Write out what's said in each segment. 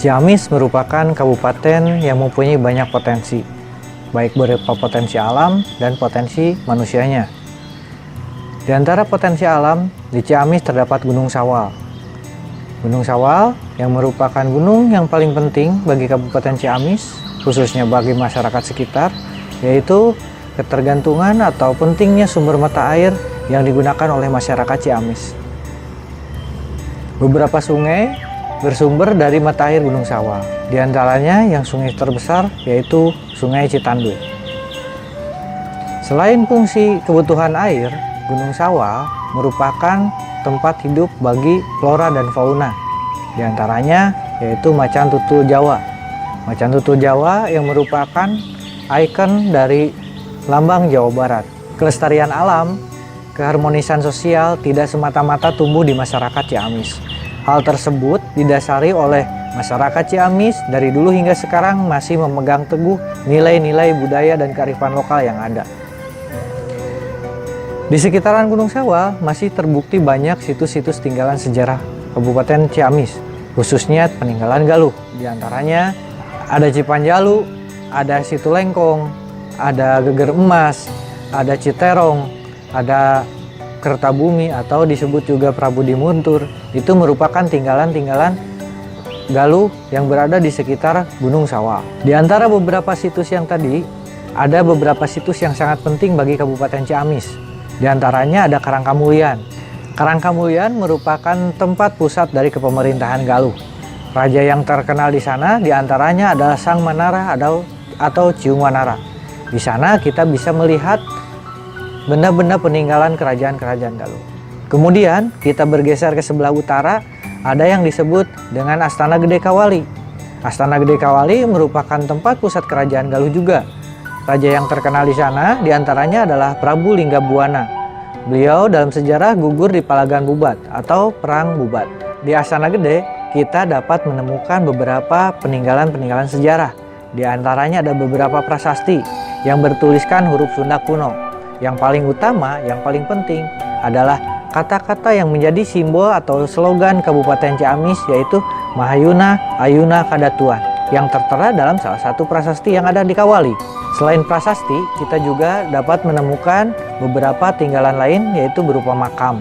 Ciamis merupakan kabupaten yang mempunyai banyak potensi, baik berupa potensi alam dan potensi manusianya. Di antara potensi alam, di Ciamis terdapat Gunung Sawal. Gunung Sawal yang merupakan gunung yang paling penting bagi Kabupaten Ciamis, khususnya bagi masyarakat sekitar, yaitu ketergantungan atau pentingnya sumber mata air yang digunakan oleh masyarakat Ciamis. Beberapa sungai bersumber dari mata air Gunung Sawal. Di antaranya yang sungai terbesar yaitu Sungai Citanduy. Selain fungsi kebutuhan air, Gunung Sawal merupakan tempat hidup bagi flora dan fauna. Di antaranya yaitu macan tutul Jawa. Macan tutul Jawa yang merupakan ikon dari lambang Jawa Barat. Kelestarian alam, keharmonisan sosial tidak semata-mata tumbuh di masyarakat Ciamis. Hal tersebut didasari oleh masyarakat Ciamis dari dulu hingga sekarang masih memegang teguh nilai-nilai budaya dan kearifan lokal yang ada. Di sekitaran Gunung Sawal masih terbukti banyak situs-situs tinggalan sejarah Kabupaten Ciamis, khususnya peninggalan Galuh. Di antaranya ada Cipanjalu, ada Situ Lengkong, ada Geger Emas, ada Citerong, ada Kertabumi atau disebut juga Prabudi Muntur. Itu merupakan tinggalan-tinggalan Galuh yang berada di sekitar Gunung Sawal. Di antara beberapa situs yang tadi, ada beberapa situs yang sangat penting bagi Kabupaten Ciamis. Di antaranya ada Karangkamulyan. Karangkamulyan merupakan tempat pusat dari kepemerintahan Galuh. Raja yang terkenal di sana di antaranya adalah Sang Manara atau Ciung Wanara. Di sana kita bisa melihat benda-benda peninggalan kerajaan-kerajaan Galuh. Kemudian kita bergeser ke sebelah utara, ada yang disebut dengan Astana Gede Kawali. Astana Gede Kawali merupakan tempat pusat kerajaan Galuh juga. Raja yang terkenal di sana diantaranya adalah Prabu Linggabuana. Beliau dalam sejarah gugur di Palagan Bubat atau Perang Bubat. Di Astana Gede kita dapat menemukan beberapa peninggalan-peninggalan sejarah. Di antaranya ada beberapa prasasti yang bertuliskan huruf Sunda kuno. Yang paling utama, yang paling penting adalah kata-kata yang menjadi simbol atau slogan Kabupaten Ciamis, yaitu Mahayuna Ayuna Kadatuan, yang tertera dalam salah satu prasasti yang ada di Kawali. Selain prasasti, kita juga dapat menemukan beberapa tinggalan lain, yaitu berupa makam.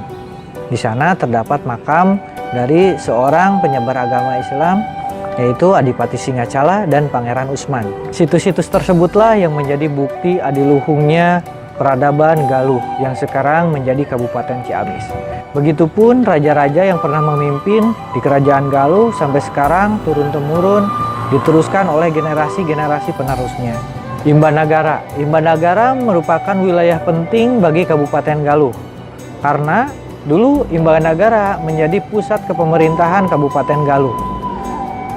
Di sana terdapat makam dari seorang penyebar agama Islam, yaitu Adipati Singacala dan Pangeran Usman. Situs-situs tersebutlah yang menjadi bukti adiluhungnya peradaban Galuh yang sekarang menjadi Kabupaten Ciamis. Begitupun raja-raja yang pernah memimpin di Kerajaan Galuh sampai sekarang turun-temurun diteruskan oleh generasi-generasi penerusnya. Imbanagara. Imbanagara merupakan wilayah penting bagi Kabupaten Galuh karena dulu Imbanagara menjadi pusat kepemerintahan Kabupaten Galuh.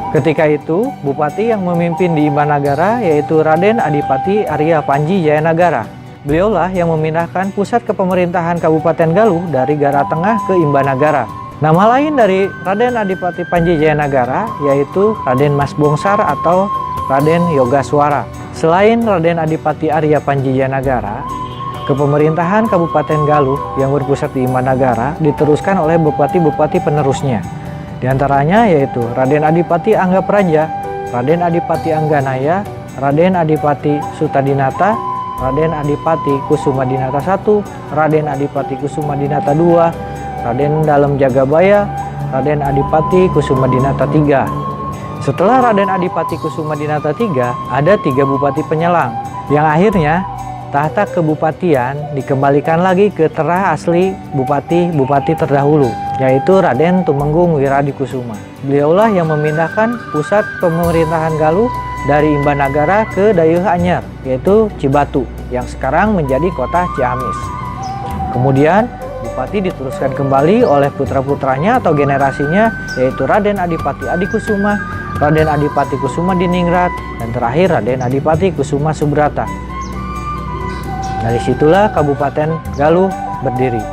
Ketika itu, bupati yang memimpin di Imbanagara yaitu Raden Adipati Arya Panji Jayanagara. Beliaulah yang memindahkan pusat kepemerintahan Kabupaten Galuh dari Gara Tengah ke Imbanagara. Nama lain dari Raden Adipati Panji Jayanagara yaitu Raden Mas Bongsar atau Raden Yogaswara. Selain Raden Adipati Arya Panji Jayanagara, kepemerintahan Kabupaten Galuh yang berpusat di Imbanagara diteruskan oleh bupati-bupati penerusnya. Di antaranya yaitu Raden Adipati Anggapraja, Raden Adipati Angganaya, Raden Adipati Sutadinata, Raden Adipati Kusumadinata I, Raden Adipati Kusumadinata II, Raden Dalem Jagabaya, Raden Adipati Kusumadinata III. Setelah Raden Adipati Kusumadinata III, ada 3 bupati penyelang, yang akhirnya tahta kebupatian dikembalikan lagi ke terah asli bupati-bupati terdahulu, yaitu Raden Tumenggung Wiradikusuma. Beliaulah yang memindahkan pusat pemerintahan Galuh dari Imbanagara ke Dayeuh Anyar, yaitu Cibatu, yang sekarang menjadi kota Ciamis. Kemudian bupati diteruskan kembali oleh putra-putranya atau generasinya, yaitu Raden Adipati Adikusuma, Raden Adipati Kusuma Diningrat, dan terakhir Raden Adipati Kusuma Subrata. Dari situlah Kabupaten Galuh berdiri.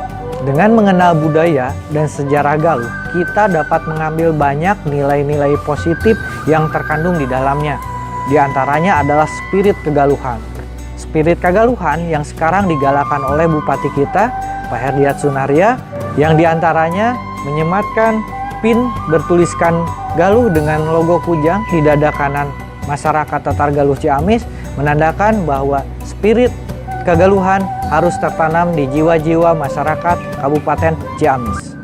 Dengan mengenal budaya dan sejarah Galuh, kita dapat mengambil banyak nilai-nilai positif yang terkandung di dalamnya. Di antaranya adalah spirit kegaluhan. Spirit kegaluhan yang sekarang digalakan oleh bupati kita, Pak Herdiat Sunaria, yang diantaranya menyematkan pin bertuliskan Galuh dengan logo kujang di dada kanan masyarakat Tatar Galuh Ciamis, menandakan bahwa spirit kegaluhan harus tertanam di jiwa-jiwa masyarakat Kabupaten Ciamis.